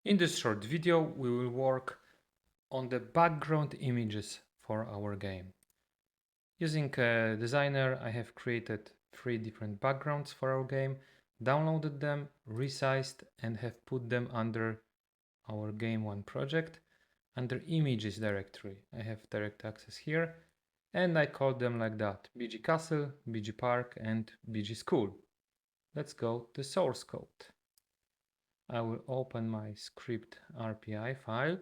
In this short video, we will work on the background images for our game. Using a designer, I have created 3 different backgrounds for our game, downloaded them, resized, and have put them under our game1 project under images directory. I have direct access here, and I call them like that: BG Castle, BG Park, and BG School. Let's go to source code. I will open my script RPI file,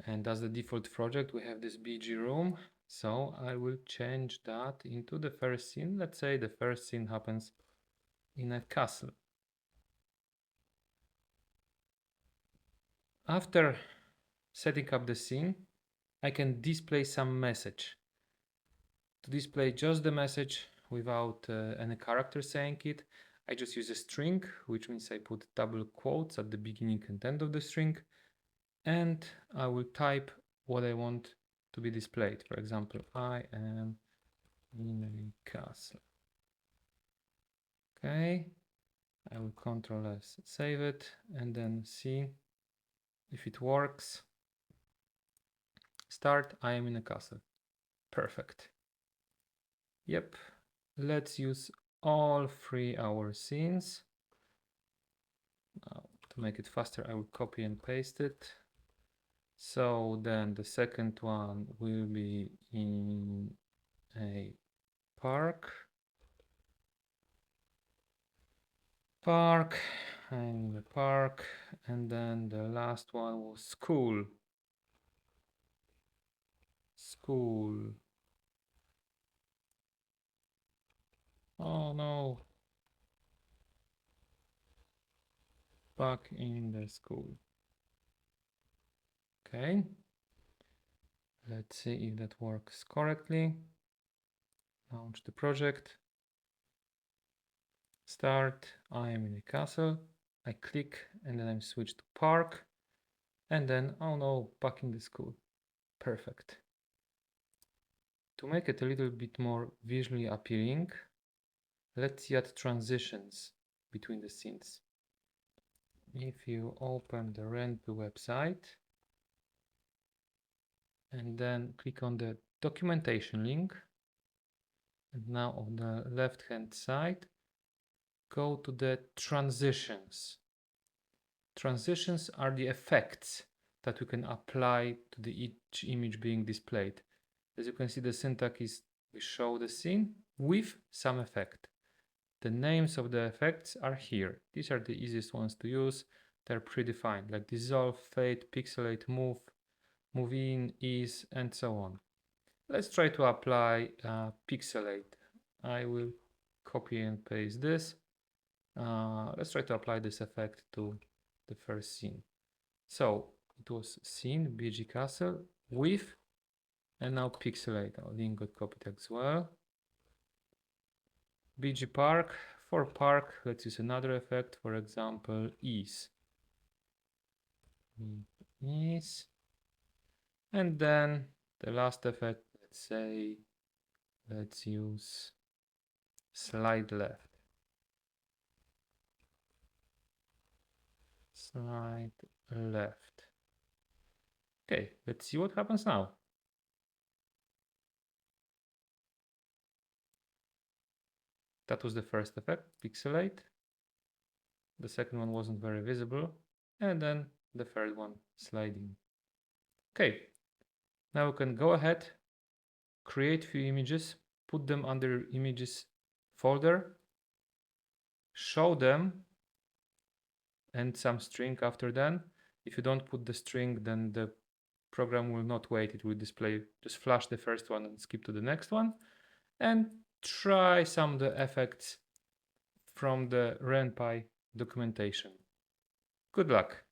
and as the default project we have this BG room, so I will change that into the first scene. Let's say the first scene happens in a castle. After setting up the scene, I can display some message. To display just the message without any character saying it, I just use a string, which means I put double quotes at the beginning and end of the string, and I will type what I want to be displayed. For example, I am in a castle. Okay, I will Ctrl S, save it, and then see if it works. Start, I am in a castle. Perfect. Yep, let's use all 3 our scenes. Now, to make it faster, I will copy and paste it. So then the second one will be in a park. And the park, and then the last one was school. Oh no, back in the school. Okay, let's see if that works correctly. Launch the project, start, I am in a castle, I click, and then I'm switched to park, and then, oh no, back in the school. Perfect. To make it a little bit more visually appealing, let's add transitions between the scenes. If you open the Ren'Py website and then click on the documentation link, and now on the left hand side, go to the transitions. Transitions are the effects that we can apply to each image being displayed. As you can see, the syntax is we show the scene with some effect. The names of the effects are here. These are the easiest ones to use. They're predefined, like dissolve, fade, pixelate, move, move in, ease, and so on. Let's try to apply pixelate. I will copy and paste this. Let's try to apply this effect to the first scene. So it was scene BG Castle with, and now pixelate. Our link got copied as well. BG Park. For park, let's use another effect, for example, ease. Ease. And then the last effect, let's say, let's use slide left. Slide left. Okay, let's see what happens now. That was the first effect, pixelate. The second one wasn't very visible. And then the third one, sliding. Okay, now we can go ahead, create few images, put them under images folder, show them, and some string after then. If you don't put the string, then the program will not wait. It will display, just flash the first one and skip to the next one. And try some of the effects from the Ren'Py documentation. Good luck.